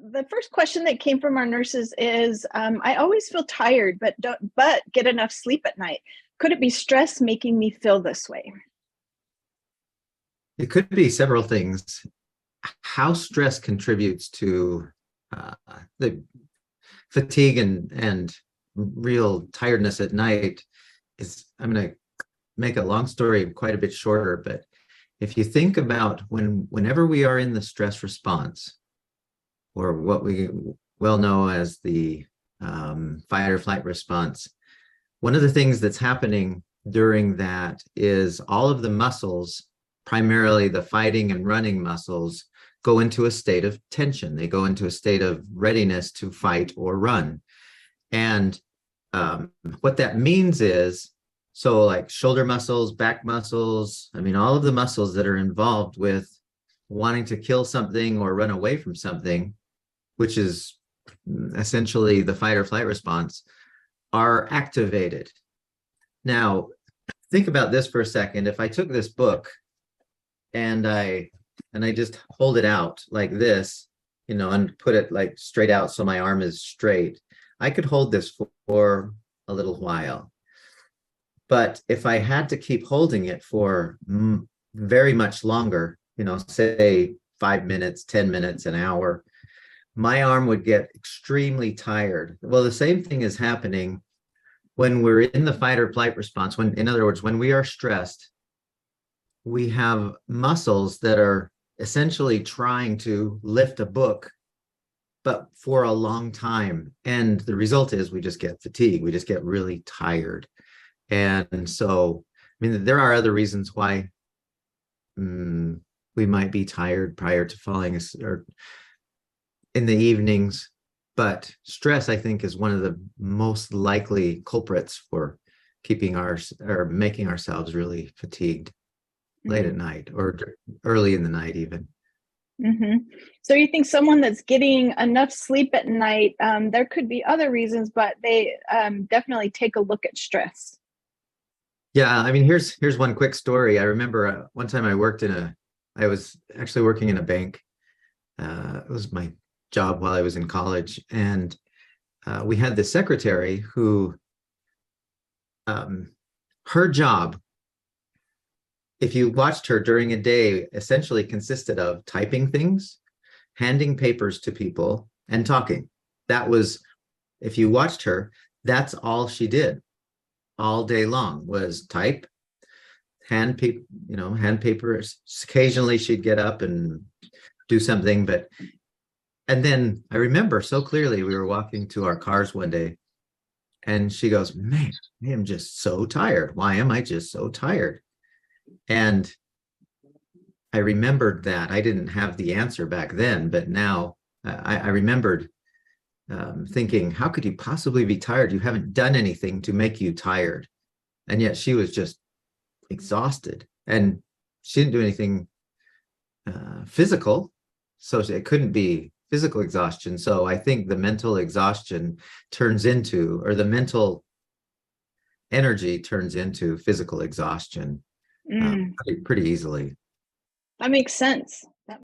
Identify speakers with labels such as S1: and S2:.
S1: The first question that came from our nurses is, I always feel tired, but get enough sleep at night. Could it be stress making me feel this way?
S2: It could be several things. How stress contributes to uh, the fatigue and real tiredness at night is, I'm going to make a long story quite a bit shorter, but if you think about whenever we are in the stress response, or what we well know as the fight or flight response, one of the things that's happening during that is all of the muscles, primarily the fighting and running muscles, go into a state of tension. They go into a state of readiness to fight or run. And what that means is, so like shoulder muscles, back muscles, I mean, all of the muscles that are involved with wanting to kill something or run away from something, which is essentially the fight or flight response, are activated. Now, think about this for a second. If I took this book and I just hold it out like this, and put it like straight out so my arm is straight, I could hold this for a little while. But if I had to keep holding it for very much longer, say 5 minutes, 10 minutes, an hour, my arm would get extremely tired. Well, the same thing is happening when we're in the fight or flight response. In other words, when we are stressed, we have muscles that are essentially trying to lift a book, but for a long time. And the result is we just get fatigued. We just get really tired. And so, I mean, there are other reasons why we might be tired prior to falling or in the evenings, but stress, I think, is one of the most likely culprits for making ourselves really fatigued late at night or early in the night even.
S1: Mm-hmm. So you think someone that's getting enough sleep at night, there could be other reasons, but they definitely take a look at stress.
S2: Yeah, I mean, here's one quick story. I remember one time I was actually working in a bank. It was my job while I was in college, and we had this secretary who, her job, if you watched her during a day, essentially consisted of typing things, handing papers to people, and talking. That was, if you watched her, that's all she did all day long, was type, hand papers. Occasionally she'd get up and do something, and then I remember so clearly, we were walking to our cars one day and she goes, "Man, I am just so tired. Why am I just so tired?" And I remembered that. I didn't have the answer back then, but now I remembered thinking, how could you possibly be tired? You haven't done anything to make you tired. And yet she was just exhausted, and she didn't do anything physical. So it couldn't be physical exhaustion. So I think the mental exhaustion or the mental energy turns into physical exhaustion
S1: Mm,
S2: pretty easily.
S1: that makes sense.